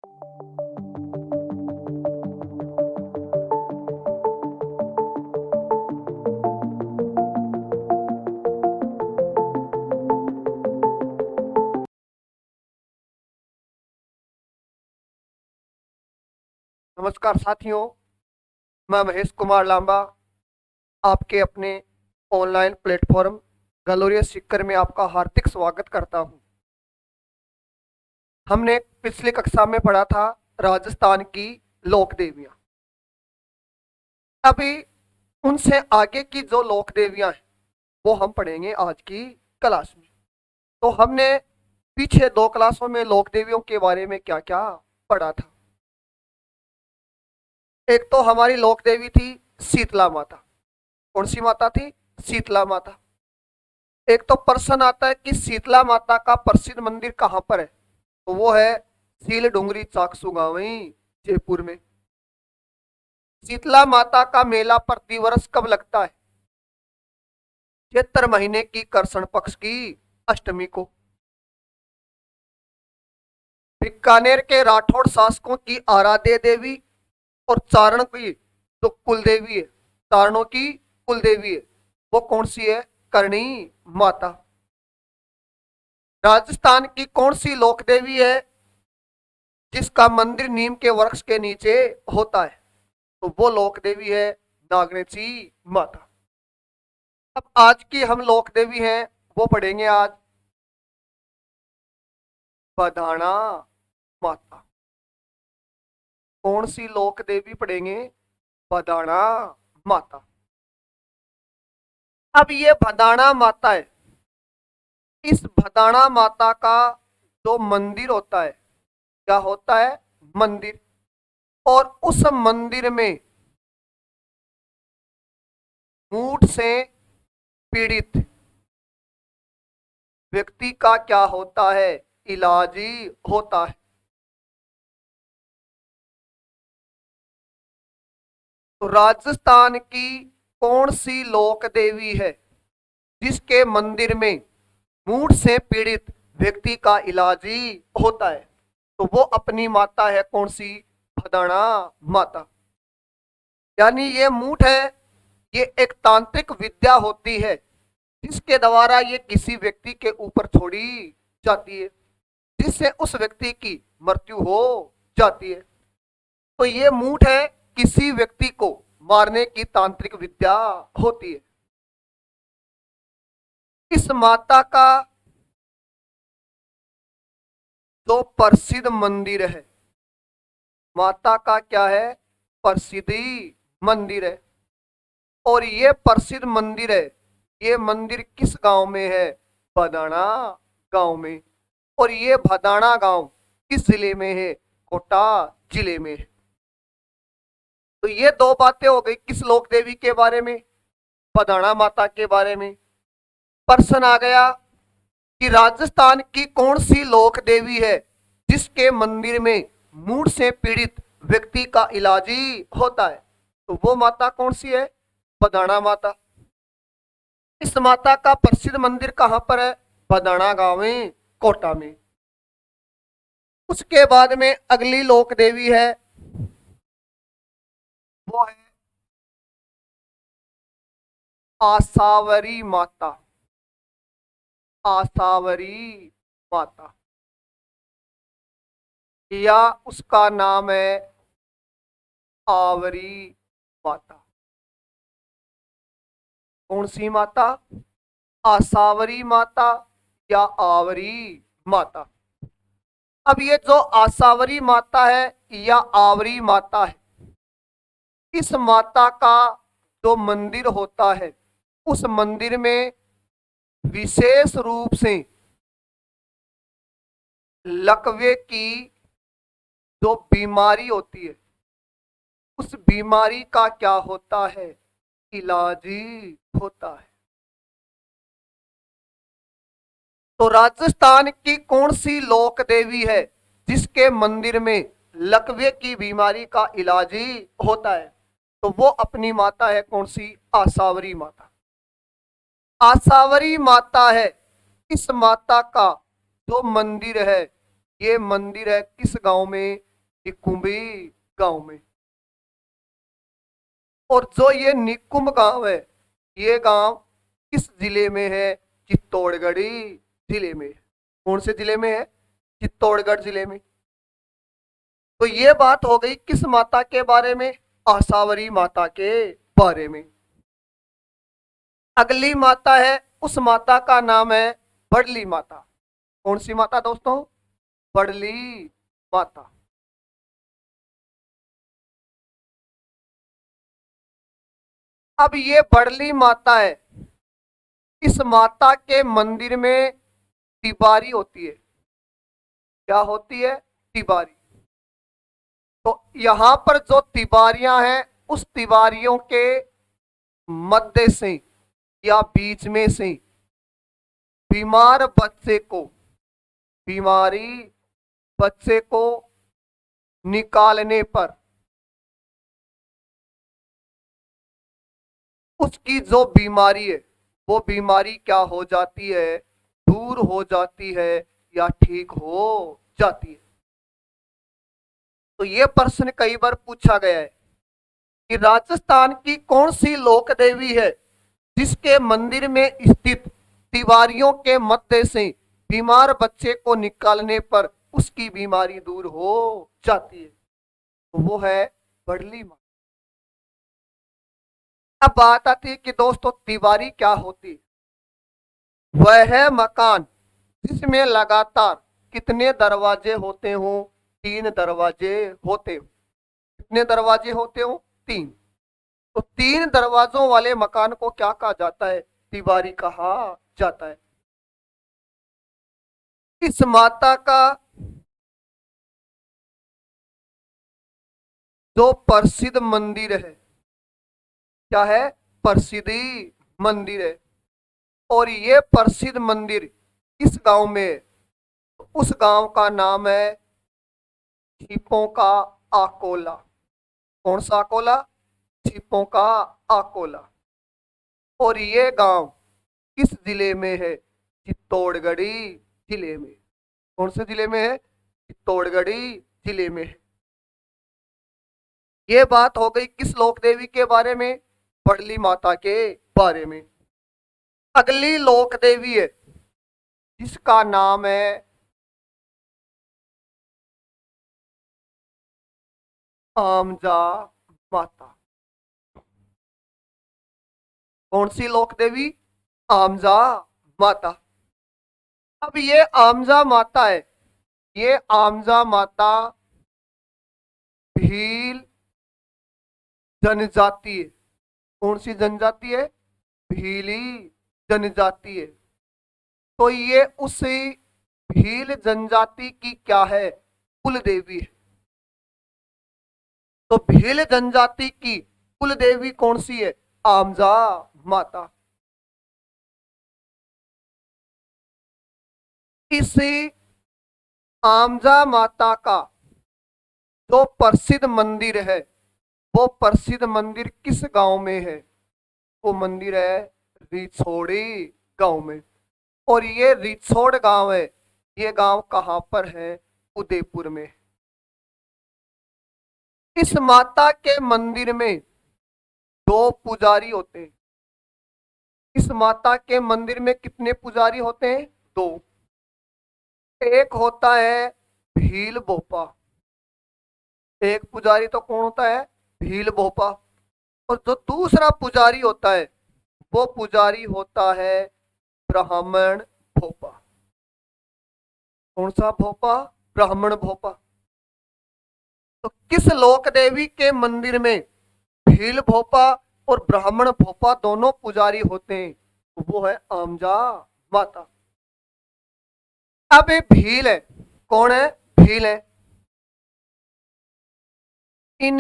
नमस्कार साथियों, मैं महेश कुमार लांबा आपके अपने ऑनलाइन प्लेटफॉर्म ग्लोरियस सीकर में आपका हार्दिक स्वागत करता हूं। हमने पिछली कक्षा में पढ़ा था राजस्थान की लोक देवियां। अभी उनसे आगे की जो लोक देवियां हैं वो हम पढ़ेंगे आज की क्लास में। तो हमने पीछे 2 क्लासों में लोक देवियों के बारे में क्या क्या पढ़ा था। एक तो हमारी लोक देवी थी शीतला माता। कौन सी माता थी? शीतला माता। एक तो प्रश्न आता है कि शीतला माता का प्रसिद्ध मंदिर कहां पर है, तो वो है सील डूंगरी चाकसू गांव जयपुर में। शीतला माता का मेला प्रतिवर्ष कब लगता है? चैत्र महीने की कृष्ण पक्ष की अष्टमी को। बीकानेर के राठौड़ शासकों की आराध्य देवी और चारण की जो कुल देवी है, चारणों की कुल देवी है, वो कौन सी है? करणी माता। राजस्थान की कौन सी लोक देवी है जिसका मंदिर नीम के वृक्ष के नीचे होता है? तो वो लोक देवी है नागनेची माता। अब आज की हम लोक देवी हैं वो पढ़ेंगे आज बधाना माता। कौन सी लोक देवी पढ़ेंगे? बधाना माता। अब ये बधाना माता है, इस बधाना माता का जो मंदिर होता है, क्या होता है? मंदिर। और उस मंदिर में मूठ से पीड़ित व्यक्ति का क्या होता है? इलाज ही होता है। तो राजस्थान की कौन सी लोक देवी है जिसके मंदिर में मूठ से पीड़ित व्यक्ति का इलाज ही होता है? तो वो अपनी माता है कौन सी? भदाना माता। यानी ये मूठ है, ये एक तांत्रिक विद्या होती है जिसके द्वारा ये किसी व्यक्ति के ऊपर छोड़ी जाती है, जिससे उस व्यक्ति की मृत्यु हो जाती है। तो ये मूठ है, किसी व्यक्ति को मारने की तांत्रिक विद्या होती है। इस माता का जो प्रसिद्ध मंदिर है, माता का क्या है? प्रसिद्धि मंदिर है। और ये प्रसिद्ध मंदिर है, ये मंदिर किस गांव में है? भदाना गांव में। और ये भदाना गांव किस जिले में है? कोटा जिले में है। तो ये 2 बातें हो गई किस लोक देवी के बारे में? बधाना माता के बारे में। प्रश्न आ गया कि राजस्थान की कौन सी लोक देवी है जिसके मंदिर में मूढ़ से पीड़ित व्यक्ति का इलाज ही होता है? तो वो माता कौन सी है? बधाना माता। इस माता का प्रसिद्ध मंदिर कहां पर है? बधाना गांव में, कोटा में। उसके बाद में अगली लोक देवी है वो है आसावरी माता। आसावरी माता या उसका नाम है आवरी माता। कौन सी माता? आसावरी माता या आवरी माता। अब ये जो आसावरी माता है या आवरी माता है, इस माता का जो मंदिर होता है, उस मंदिर में विशेष रूप से लकवे की जो बीमारी होती है, उस बीमारी का क्या होता है? इलाज ही होता है। तो राजस्थान की कौन सी लोक देवी है जिसके मंदिर में लकवे की बीमारी का इलाज ही होता है? तो वो अपनी माता है कौन सी? आसावरी माता। आसावरी माता है। इस माता का जो मंदिर है, ये मंदिर है किस गांव में? निकुंभी गांव में। और जो ये निकुंभ गांव है, ये गांव किस जिले में है? चित्तौड़गढ़ी जिले में। कौन से जिले में है? चित्तौड़गढ़ जिले में। तो ये बात हो गई किस माता के बारे में? आसावरी माता के बारे में। अगली माता है, उस माता का नाम है बड़ली माता। कौन सी माता दोस्तों? बड़ली माता। अब ये बड़ली माता है, इस माता के मंदिर में तिवारी होती है। क्या होती है? तिवारी। तो यहां पर जो तिवारियां हैं, उस तिवारियों के मध्य से या बीच में से बीमार बच्चे को, बीमारी बच्चे को निकालने पर उसकी जो बीमारी है, वो बीमारी क्या हो जाती है? दूर हो जाती है या ठीक हो जाती है। तो ये प्रश्न कई बार पूछा गया है कि राजस्थान की कौन सी लोक देवी है जिसके मंदिर में स्थित तिवारियों के मध्य से बीमार बच्चे को निकालने पर उसकी बीमारी दूर हो जाती है? तो वो है बड़ली माँ। अब बात आती है कि दोस्तों तिवारी क्या होती है? वह है मकान जिसमें लगातार कितने दरवाजे होते हो? 3 दरवाजे होते हो। कितने दरवाजे होते हो? 3। तो 3 दरवाजों वाले मकान को क्या कहा जाता है? तिवारी कहा जाता है। इस माता का जो प्रसिद्ध मंदिर है, क्या है? प्रसिद्धि मंदिर है। और ये प्रसिद्ध मंदिर इस गांव में है। उस गांव का नाम है छिपों का आकोला। कौन सा आकोला? छिपों का आकोला। और ये गांव किस जिले में है? चित्तौड़गढ़ी जिले में। कौन से जिले में है? चित्तौड़गढ़ी जिले में है। ये बात हो गई किस लोक देवी के बारे में? बड़ली माता के बारे में। अगली लोक देवी है जिसका नाम है आमजा माता। कौन सी लोक देवी? आमजा माता। अब ये आमजा माता है, ये आमजा माता भील जनजाति है। कौन सी जनजाति है? भीली जनजाति है। तो ये उसी भील जनजाति की क्या है? कुल देवी है। तो भील जनजाति की कुल देवी कौन सी है? आमजा माता। इसी आमजा माता का जो प्रसिद्ध मंदिर है, वो प्रसिद्ध मंदिर किस गांव में है? वो मंदिर है रिछोड़ी गांव में। और ये रिछोड़ गांव है, ये गांव कहां पर है? उदयपुर में। इस माता के मंदिर में 2 पुजारी होते हैं। इस माता के मंदिर में कितने पुजारी होते हैं? 2। एक होता है भील भोपा। एक पुजारी तो कौन होता है? भील भोपा। और जो दूसरा पुजारी होता है, वो पुजारी होता है ब्राह्मण भोपा। कौन सा भोपा? ब्राह्मण भोपा। तो किस लोक देवी के मंदिर में भील भोपा और ब्राह्मण भोपा दोनों पुजारी होते हैं? वो है आमजा माता। अब ये भील है, कौन है? भील है। इन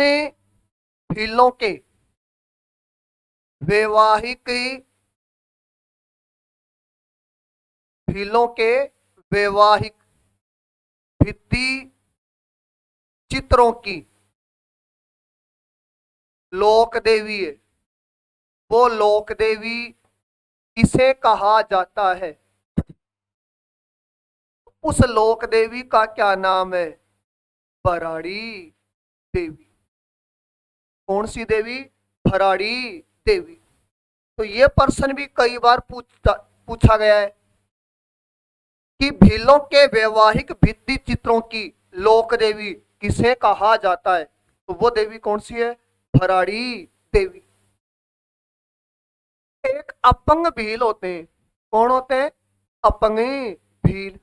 भीलों के वैवाहिक, भीलों के वैवाहिक भित्ति चित्रों की लोक देवी है। वो लोक देवी किसे कहा जाता है? उस लोक देवी का क्या नाम है? भराड़ी देवी। कौन सी देवी? भराड़ी देवी। तो ये प्रश्न भी कई बार पूछा गया है कि भीलों के वैवाहिक भित्ति चित्रों की लोक देवी किसे कहा जाता है? तो वो देवी कौन सी है? भराड़ी देवी। एक अपंग भील होते हैं। कौन होते हैं? अपंग भील।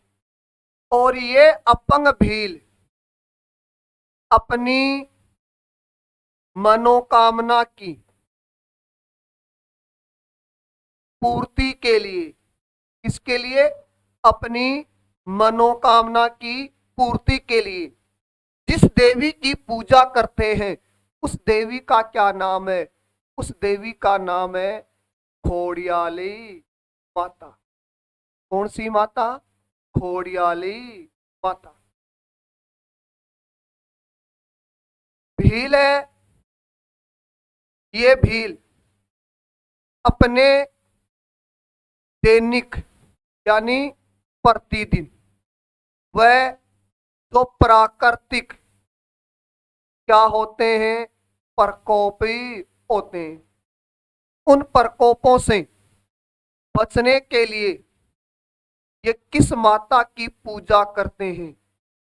और ये अपंग भील अपनी मनोकामना की पूर्ति के लिए, किसके लिए? अपनी मनोकामना की पूर्ति के लिए जिस देवी की पूजा करते हैं उस देवी का क्या नाम है? उस देवी का नाम है खोड़ियाली माता। कौन सी माता? खोड़ियाली माता। भील है, ये भील अपने दैनिक यानी प्रतिदिन वह जो प्राकृतिक क्या होते हैं? प्रकोपी होते हैं। उन प्रकोपों से बचने के लिए ये किस माता की पूजा करते हैं?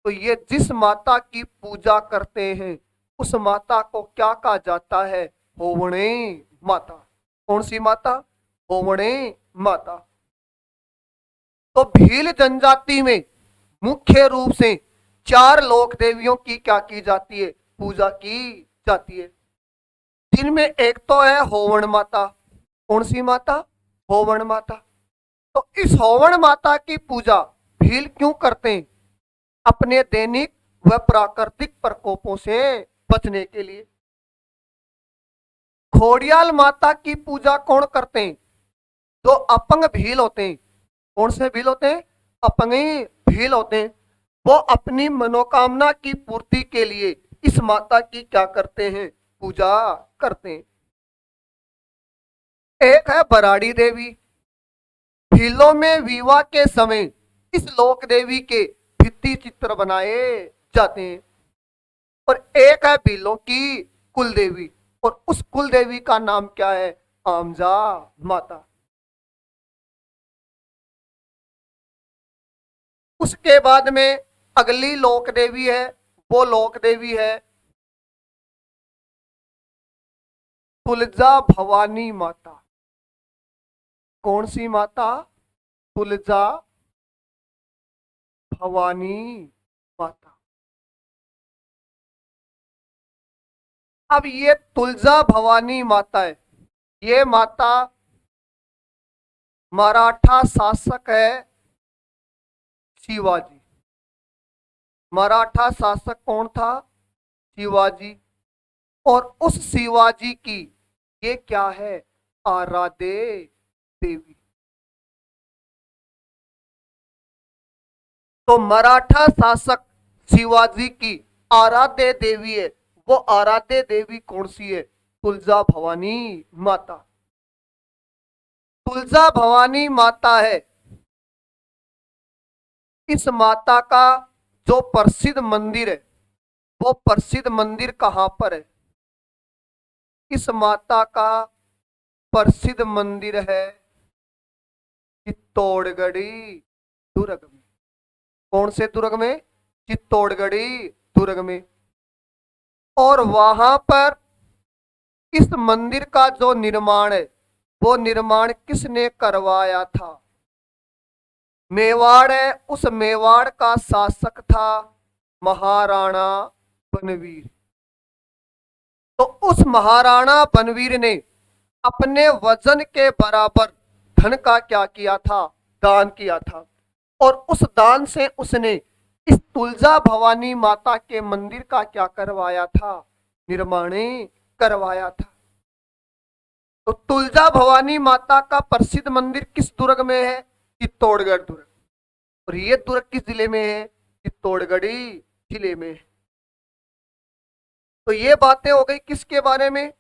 तो ये जिस माता की पूजा करते हैं उस माता को क्या कहा जाता है? होवणे माता। कौन सी माता? होवणे माता। तो भील जनजाति में मुख्य रूप से 4 लोक देवियों की क्या की जाती है? पूजा की जाती है। जिनमें एक तो है होवण माता। कौन सी माता? होवण माता। तो इस होवण माता की पूजा भील क्यों करते हैं? अपने दैनिक व प्राकृतिक प्रकोपों से बचने के लिए। खोड़ियाल माता की पूजा कौन करते हैं? जो अपंग भील होते हैं। कौन से भील होते हैं? अपंग भील होते हैं। वो अपनी मनोकामना की पूर्ति के लिए इस माता की क्या करते हैं? पूजा करते हैं। एक है भराड़ी देवी। भीलों में विवाह के समय इस लोक देवी के भित्ति चित्र बनाए जाते हैं। और एक है भीलों की कुल देवी। और उस कुल देवी का नाम क्या है? आमजा माता। उसके बाद में अगली लोक देवी है, वो लोक देवी है तुलजा भवानी माता। कौन सी माता? तुलजा भवानी माता। अब ये तुलजा भवानी माता है, ये माता मराठा शासक है शिवाजी। मराठा शासक कौन था? शिवाजी। और उस शिवाजी की ये क्या है? आराध्य देवी। तो मराठा शासक शिवाजी की आराध्य देवी है। वो आराध्य देवी कौन सी है? तुलजा भवानी माता। तुलजा भवानी माता है। इस माता का जो प्रसिद्ध मंदिर है वो प्रसिद्ध मंदिर कहां पर है? इस माता का प्रसिद्ध मंदिर है चित्तौड़गढ़ी दुर्ग में। कौन से दुर्ग में? चित्तौड़गढ़ी दुर्ग में। और वहां पर इस मंदिर का जो निर्माण है वो निर्माण किसने करवाया था? मेवाड़ है, उस मेवाड़ का शासक था महाराणा बनवीर। तो उस महाराणा बनवीर ने अपने वजन के बराबर धन का क्या किया था? दान किया था। और उस दान से उसने इस तुलजा भवानी माता के मंदिर का क्या करवाया था? निर्माण करवाया था। तो तुलजा भवानी माता का प्रसिद्ध मंदिर किस दुर्ग में है? चित्तौड़गढ़ दुर्ग। और ये दुर्ग किस जिले में है? चित्तौड़गढ़ी जिले में। तो ये बातें हो गई किसके बारे में?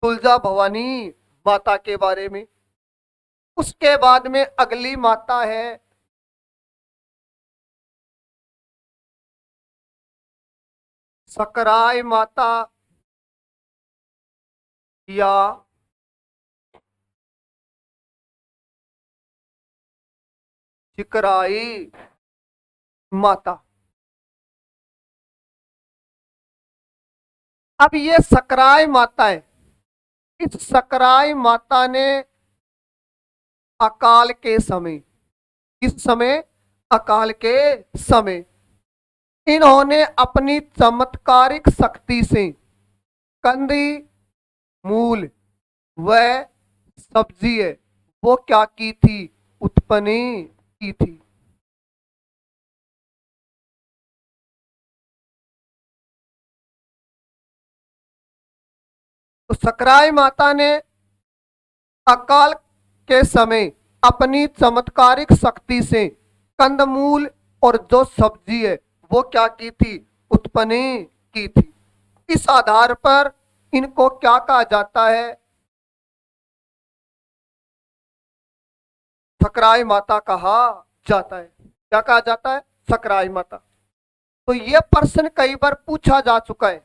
तुलजा भवानी माता के बारे में। उसके बाद में अगली माता है सकराय माता या चिकराई माता। अब ये सकराय माता है। इस सकराय माता ने अकाल के समय, किस समय? अकाल के समय इन्होंने अपनी चमत्कारिक शक्ति से कंदी मूल व सब्जी है वो क्या की थी? उत्पन्न की थी। तो सकराय माता ने अकाल के समय अपनी चमत्कारिक शक्ति से कंदमूल और जो सब्जी है वो क्या की थी? उत्पन्न की थी। इस आधार पर इनको क्या कहा जाता है? सकराय माता कहा जाता है। क्या कहा जाता है? सकराय माता। तो यह प्रश्न कई बार पूछा जा चुका है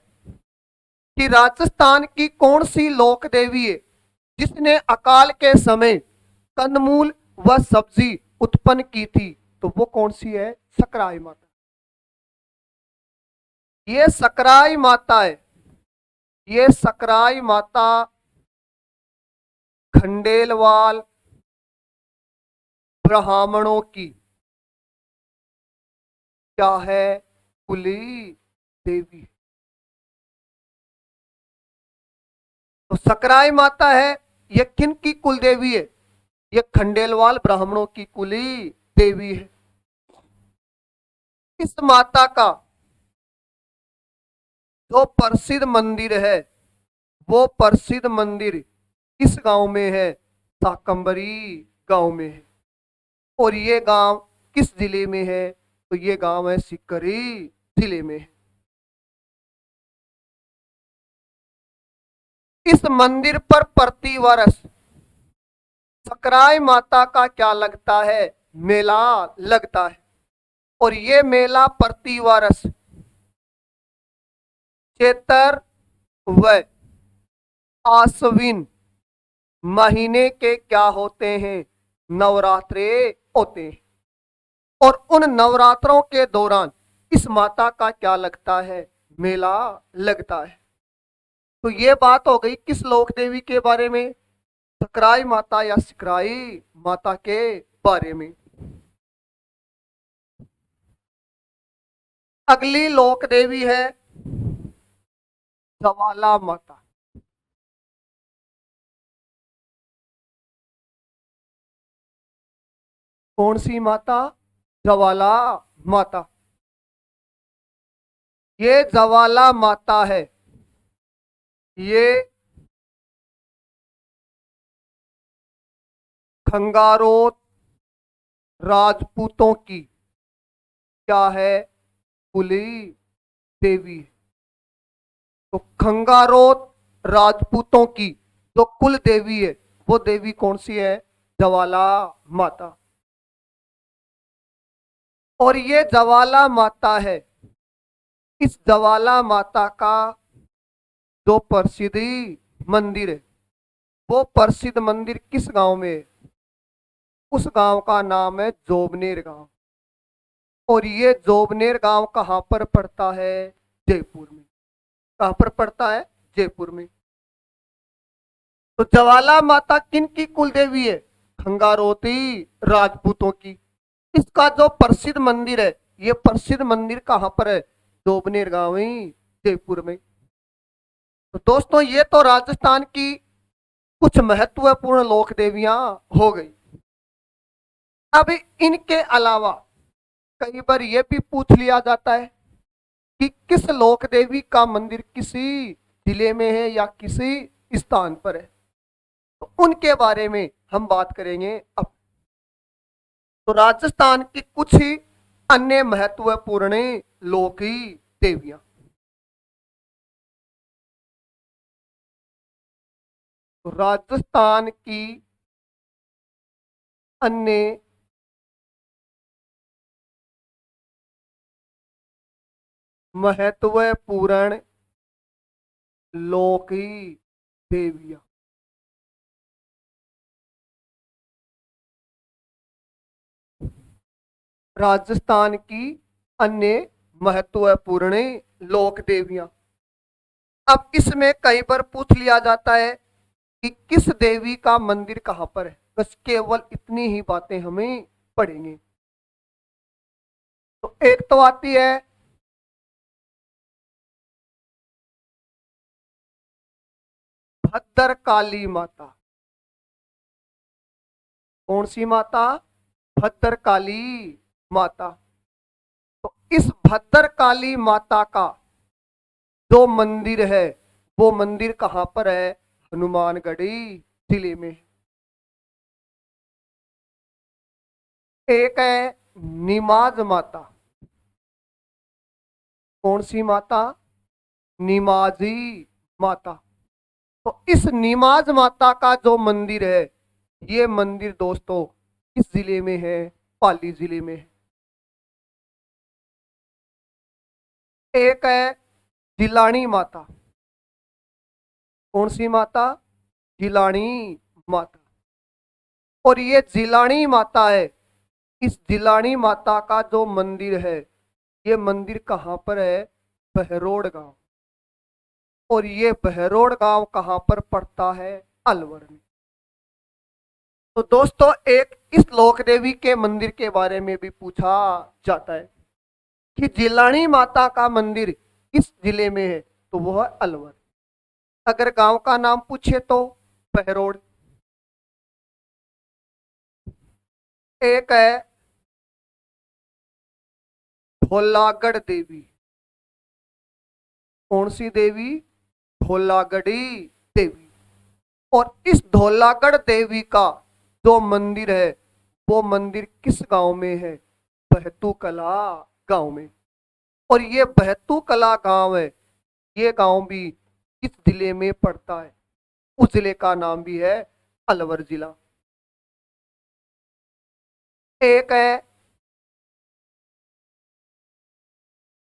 कि राजस्थान की कौन सी लोक देवी है जिसने अकाल के समय कंदमूल व सब्जी उत्पन्न की थी? तो वो कौन सी है? सकराय माता। ये सकराय माता है। ये सकराय माता खंडेलवाल ब्राह्मणों की क्या है? कुली देवी। तो सकराय माता है, ये किन की कुल देवी है? ये खंडेलवाल ब्राह्मणों की कुली देवी है। इस माता का जो प्रसिद्ध मंदिर है वो प्रसिद्ध मंदिर किस गांव में है? साकंबरी गांव में है। और ये गांव किस जिले में है? तो ये गांव है सिकरी जिले में है। इस मंदिर पर प्रतिवर्ष सकराय माता का क्या लगता है? मेला लगता है। और ये मेला प्रतिवर्ष चैत्र व आश्विन महीने के क्या होते हैं? नवरात्रे होते हैं। और उन नवरात्रों के दौरान इस माता का क्या लगता है? मेला लगता है। तो ये बात हो गई किस लोक देवी के बारे में? सकराय माता या सिकराई माता के बारे में। अगली लोक देवी है ज्वाला माता। कौन सी माता? ज्वाला माता। ये ज्वाला माता है। ये खंगारोत राजपूतों की क्या है? कुली देवी। तो खंगारोत राजपूतों की जो कुल देवी है वो देवी कौन सी है? ज्वाला माता। और ये ज्वाला माता है। इस ज्वाला माता का जो प्रसिद्ध मंदिर है वो प्रसिद्ध मंदिर किस गांव में है? उस गांव का नाम है जोबनेर गांव। और ये जोबनेर गांव कहां पर पड़ता है? जयपुर में। कहां पर पड़ता है? जयपुर में। तो ज्वाला माता किन की कुल देवी है? खंगारोती राजपूतों की। इसका जो प्रसिद्ध मंदिर है ये प्रसिद्ध मंदिर कहां पर है? जोबनेर गांव ही जयपुर में। तो दोस्तों ये तो राजस्थान की कुछ महत्वपूर्ण लोक देवियां हो गई। अब इनके अलावा कई बार यह भी पूछ लिया जाता है कि किस लोक देवी का मंदिर किसी जिले में है या किसी स्थान पर है। तो उनके बारे में हम बात करेंगे अब। तो राजस्थान की कुछ ही अन्य महत्वपूर्ण लोक देवियां। तो राजस्थान की अन्य महत्वपूर्ण लोकी देवियां। राजस्थान की अन्य महत्वपूर्ण लोक देवियां। अब इसमें कई बार पूछ लिया जाता है कि किस देवी का मंदिर कहां पर है, बस केवल इतनी ही बातें हमें पढ़ेंगे। तो एक तो आती है भद्रकाली माता। कौन सी माता? भद्रकाली माता। तो इस भद्रकाली माता का जो मंदिर है वो मंदिर कहां पर है? हनुमानगढ़ी जिले में। एक है निमाज माता। कौन सी माता? निमाजी माता। तो इस निमाज माता का जो मंदिर है, ये मंदिर दोस्तों किस जिले में है? पाली जिले में है। एक है जिलानी माता। कौन सी माता? जिलानी माता। और ये जिलानी माता है, इस जिलानी माता का जो मंदिर है, ये मंदिर कहां पर है? बहरोड गांव। और ये बहरोड गांव कहां पर पड़ता है? अलवर में। तो दोस्तों एक इस लोक देवी के मंदिर के बारे में भी पूछा जाता है कि जिलानी माता का मंदिर किस जिले में है, तो वो है अलवर। अगर गांव का नाम पूछे तो बहरोड। एक है धौलागढ़ देवी। कौन सी देवी? धौलागढ़ी देवी। और इस धौलागढ़ देवी का जो मंदिर है, वो मंदिर किस गांव में है? बहतू कला गांव में। और ये बहतू कला गांव है, ये गांव भी किस जिले में पड़ता है? उस जिले का नाम भी है अलवर जिला। एक है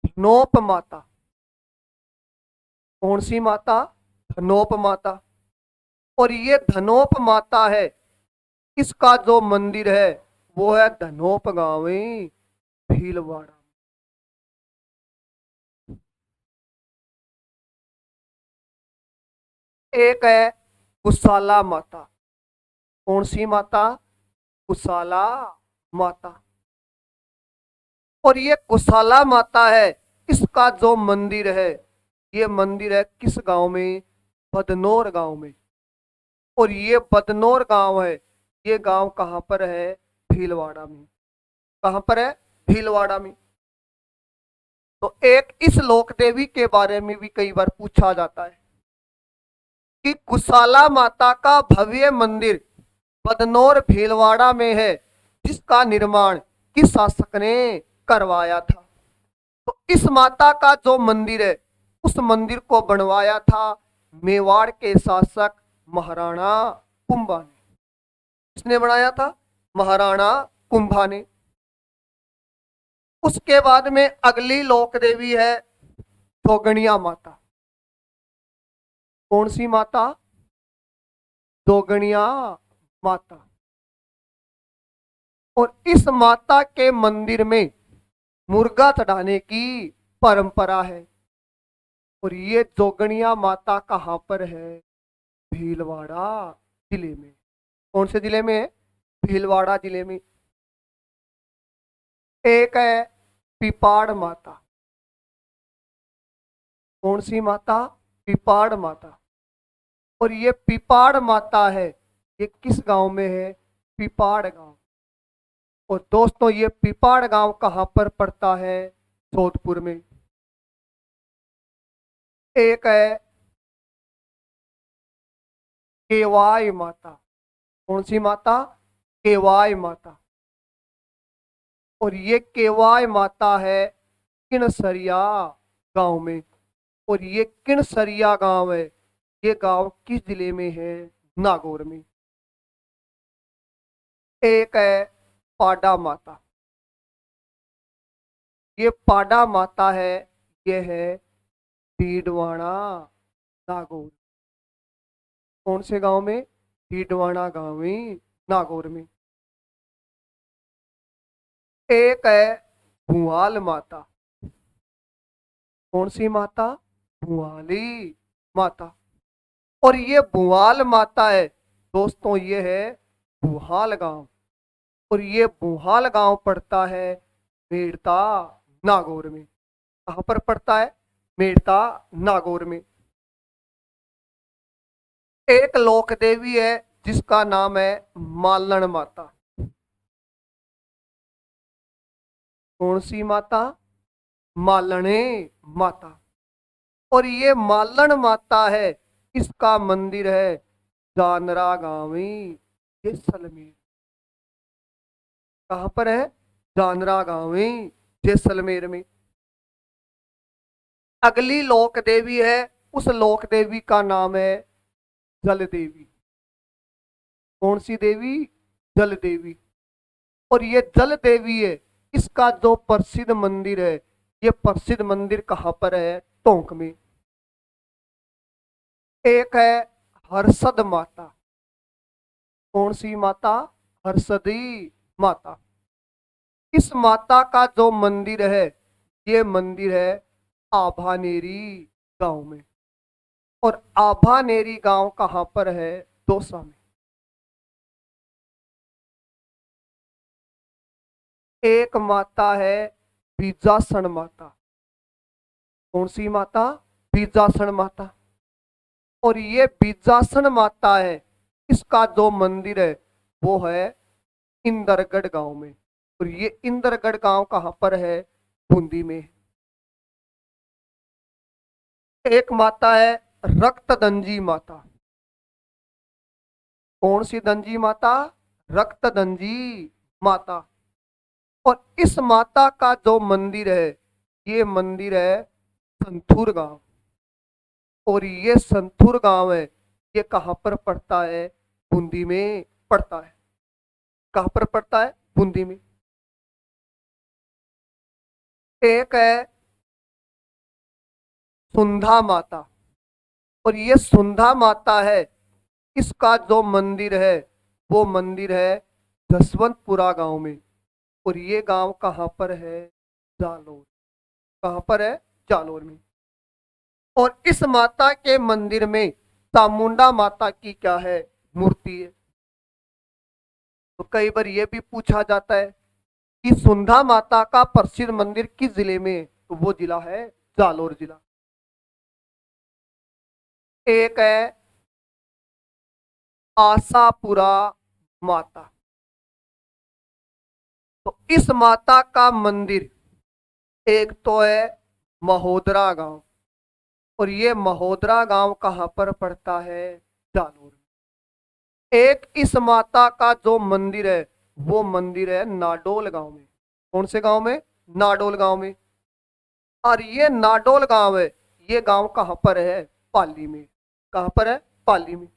धनोप माता। कौन सी माता? धनोप माता। और ये धनोप माता है, इसका जो मंदिर है वो है धनोप गांव भीलवाड़ा। एक है कुशाला माता। कौन सी माता? कुशाला माता। और ये कुशाला माता है, इसका जो मंदिर है, ये मंदिर है किस गांव में? बदनौर गांव में। और ये बदनौर गांव है, ये गांव कहां पर है? भीलवाड़ा में। कहां पर है? भीलवाड़ा में। तो एक इस लोक देवी के बारे में भी कई बार पूछा जाता है कि कुशाला माता का भव्य मंदिर बदनौर भीलवाड़ा में है, जिसका निर्माण किस शासक ने करवाया था? तो इस माता का जो मंदिर है, उस मंदिर को बनवाया था मेवाड़ के शासक महाराणा कुंभा ने। किसने बनाया था? महाराणा कुंभा ने। उसके बाद में अगली लोक देवी है जोगणिया माता। कौन सी माता? जोगणिया माता। और इस माता के मंदिर में मुर्गा चढ़ाने की परंपरा है। और ये जोगणिया माता कहां पर है? भीलवाड़ा जिले में। कौन से जिले में है? भीलवाड़ा जिले में। एक है पिपाड़ माता। कौन सी माता? पिपाड़ माता। और ये पिपाड़ माता है, ये किस गांव में है? पिपाड़ गांव। और दोस्तों ये पिपाड़ गांव कहां पर पड़ता है? जोधपुर में। एक है केवाय माता। कौन सी माता? केवाय माता। और ये केवाय माता है किनसरिया गांव में। और ये किनसरिया गांव है, ये गांव किस जिले में है? नागौर में। एक है पाडा माता। ये पाडा माता है, ये है डीडवाना नागौर। कौन से गांव में? डीडवाना गांव में, नागौर में। एक है भुआल माता। कौन सी माता? भुआली माता। और ये भुआल माता है दोस्तों, ये है बुहाल गांव। और ये बुहाल गांव पड़ता है मेड़ता नागौर में। कहां पर पड़ता है? मेड़ता नागौर में। एक लोक देवी है जिसका नाम है मालन माता। कौन सी माता? मालने माता। और ये मालन माता है, इसका मंदिर है जानरा गांवी जैसलमेर। कहां पर है? जानरा गांवी जैसलमेर में। अगली लोक देवी है, उस लोक देवी का नाम है जल देवी। कौन सी देवी? जल देवी। और ये जल देवी है, इसका जो प्रसिद्ध मंदिर है, ये प्रसिद्ध मंदिर कहां पर है? टोंक में। एक है हर्षद माता। कौन सी माता? हर्षदी माता। इस माता का जो मंदिर है, ये मंदिर है आभानेरी गांव में। और आभानेरी गांव कहां पर है? दौसा में। एक माता है बीजासन माता। कौन सी माता? बीजासन माता। और ये बीजासन माता है, इसका जो मंदिर है वो है इंदरगढ़ गांव में। और ये इंदरगढ़ गांव कहां पर है? बूंदी में। एक माता है रक्तदंजी माता। कौन सी दंजी माता? रक्तदंजी माता। और इस माता का जो मंदिर है, ये मंदिर है संथूर गांव। और ये संथूर गांव है, ये कहां पर पड़ता है? बूंदी में पड़ता है। कहां पर पड़ता है? बूंदी में। एक है सुंधा माता। और ये सुंधा माता है, इसका जो मंदिर है वो मंदिर है जसवंतपुरा गांव में। और ये गांव कहां पर है? जालोर। कहां पर है? जालोर में। और इस माता के मंदिर में चामुंडा माता की क्या है? मूर्ति है। तो कई बार ये भी पूछा जाता है कि सुंधा माता का प्रसिद्ध मंदिर किस जिले में है? तो वो जिला है जालोर जिला। एक है आशापुरा माता। तो इस माता का मंदिर एक तो है महोदरा गांव। और ये महोदरा गांव कहां पर पड़ता है? जालोर। एक इस माता का जो मंदिर है वो मंदिर है नाडोल गांव में। कौन से गांव में? नाडोल गांव में। और ये नाडोल गांव है, ये गांव कहां पर है? पाली में। कहां पर है? पाली में।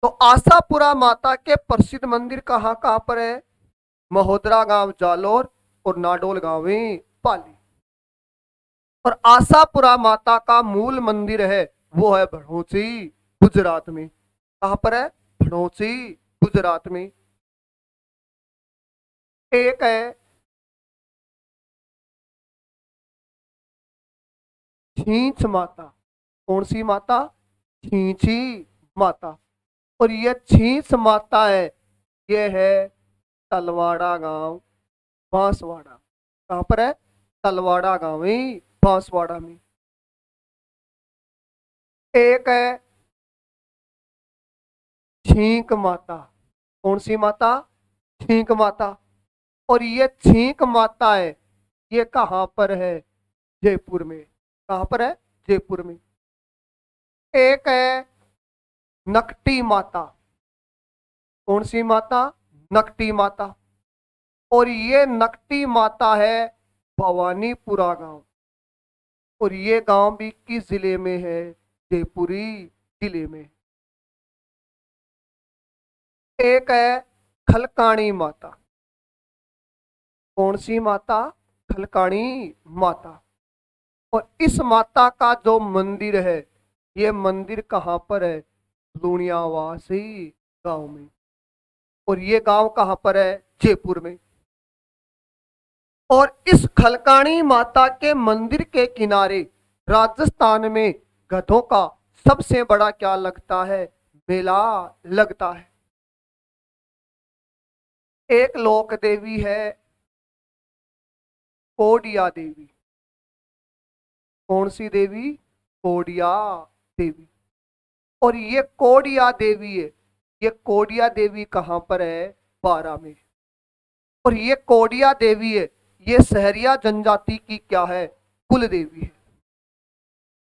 तो आशापुरा माता के प्रसिद्ध मंदिर कहां कहां पर है? महोदरा गांव जालोर और नाडोल गांव में पाली। और आशापुरा माता का मूल मंदिर है वो है भड़ोसी गुजरात में। कहां पर है? भड़ोसी गुजरात में। एक है छींच माता। कौन सी माता? छींची माता। और ये छींच माता है, ये है तलवाड़ा गांव बांसवाड़ा। कहां पर है? तलवाड़ा गांव में, बांसवाड़ा में। एक है छींक माता। कौन सी माता? छींक माता। और ये छींक माता है, ये कहां पर है? जयपुर में। कहां पर है? जयपुर में। एक है नकटी माता। कौन सी माता? नकटी माता। और ये नकटी माता है भवानीपुरा गांव। और ये गांव भी किस जिले में है? जयपुरी जिले में। एक है खलकाणी माता। कौन सी माता? खलकाणी माता। और इस माता का जो मंदिर है, ये मंदिर कहाँ पर है? लुणियावासी गांव में। और ये गांव कहाँ पर है? जयपुर में। और इस खलकाणी माता के मंदिर के किनारे राजस्थान में गधों का सबसे बड़ा क्या लगता है? मेला लगता है। एक लोक देवी है कोडिया देवी। कौन सी देवी? कोडिया देवी। और ये कोडिया देवी है, ये कोडिया देवी कहां पर है? बारा में। और ये कोडिया देवी है, ये सहरिया जनजाति की क्या है? कुल देवी है।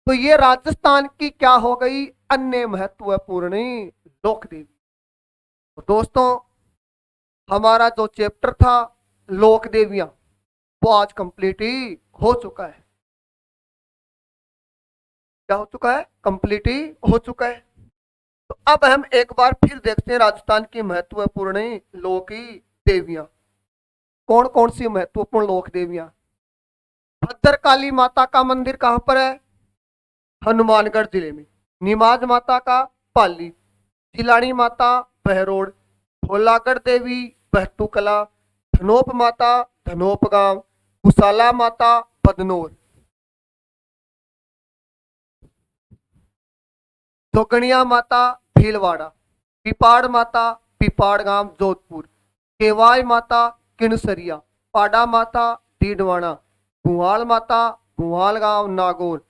तो ये राजस्थान की क्या हो गई? अन्य महत्वपूर्ण लोक देवी। तो दोस्तों, हमारा जो चैप्टर था लोक देवियां, वो आज कंप्लीट ही हो चुका है। क्या हो चुका है? कंप्लीट ही हो चुका है। तो अब हम एक बार फिर देखते हैं राजस्थान की महत्वपूर्ण लोक देवियां। कौन कौन सी महत्वपूर्ण लोक देवियां? भद्रकाली माता का मंदिर कहां पर है? हनुमानगढ़ जिले में। निमाज माता का पाली। जिलानी माता बहरोड। भोलागढ़ देवी बहतूकला। धनोप माता धनोप गांव। कुशाला माता बदनौर। जोगणिया माता भीलवाड़ा। पिपाड़ माता पिपाड़ गांव जोधपुर। केवाय माता किणसरिया। पाडा माता डीडवाना। गुहाल माता गुहाल गांव नागौर।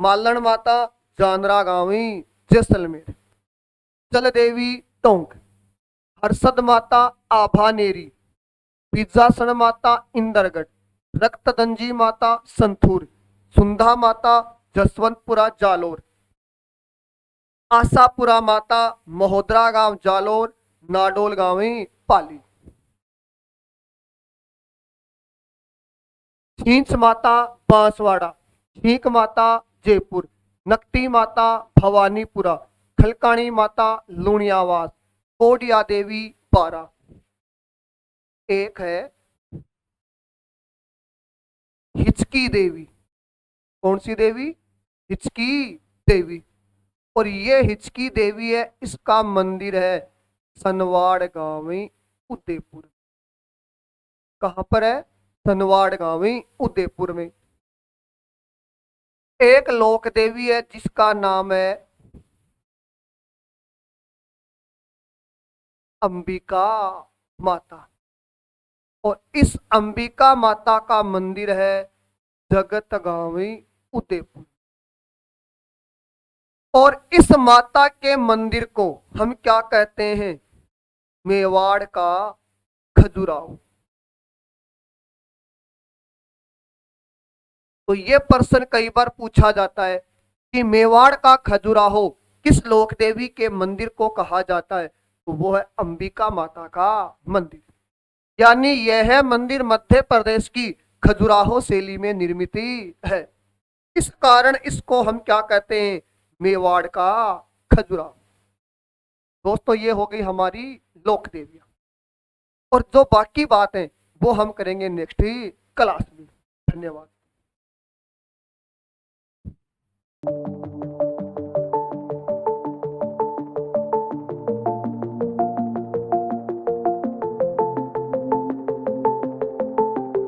मालन माता जानरा गांवी जैसलमेर। चल देवी टोंक। हर्षद माता आभानेरी। बिजासन माता इंदरगढ़। रक्तदंजी माता संथूर। सुंधा माता जसवंतपुरा जालोर। आशापुरा माता महोदरा गांव जालोर। नाडोल गांवी पाली। छींच माता बांसवाड़ा। छींक माता जयपुर। नकटी माता भवानीपुरा। खलकाणी माता लुणियावास। कोडिया देवी बारा। एक है हिचकी देवी। कौन सी देवी? हिचकी देवी। और ये हिचकी देवी है, इसका मंदिर है सनवाड़ गांवी उदयपुर। कहां पर है? सनवाड़ गांवी उदयपुर में। एक लोक देवी है जिसका नाम है अंबिका माता। और इस अंबिका माता का मंदिर है जगत गांवी उदयपुर। और इस माता के मंदिर को हम क्या कहते हैं? मेवाड़ का खजुराहो। तो ये प्रश्न कई बार पूछा जाता है कि मेवाड़ का खजुराहो किस लोक देवी के मंदिर को कहा जाता है? तो वो है अंबिका माता का मंदिर। यानी यह मंदिर मध्य प्रदेश की खजुराहो शैली में निर्मित है। इस कारण इसको हम क्या कहते हैं? मेवाड़ का खजुराहो। दोस्तों, ये हो गई हमारी लोक देवियां। और जो बाकी बात है वो हम करेंगे नेक्स्ट ही क्लास में। धन्यवाद।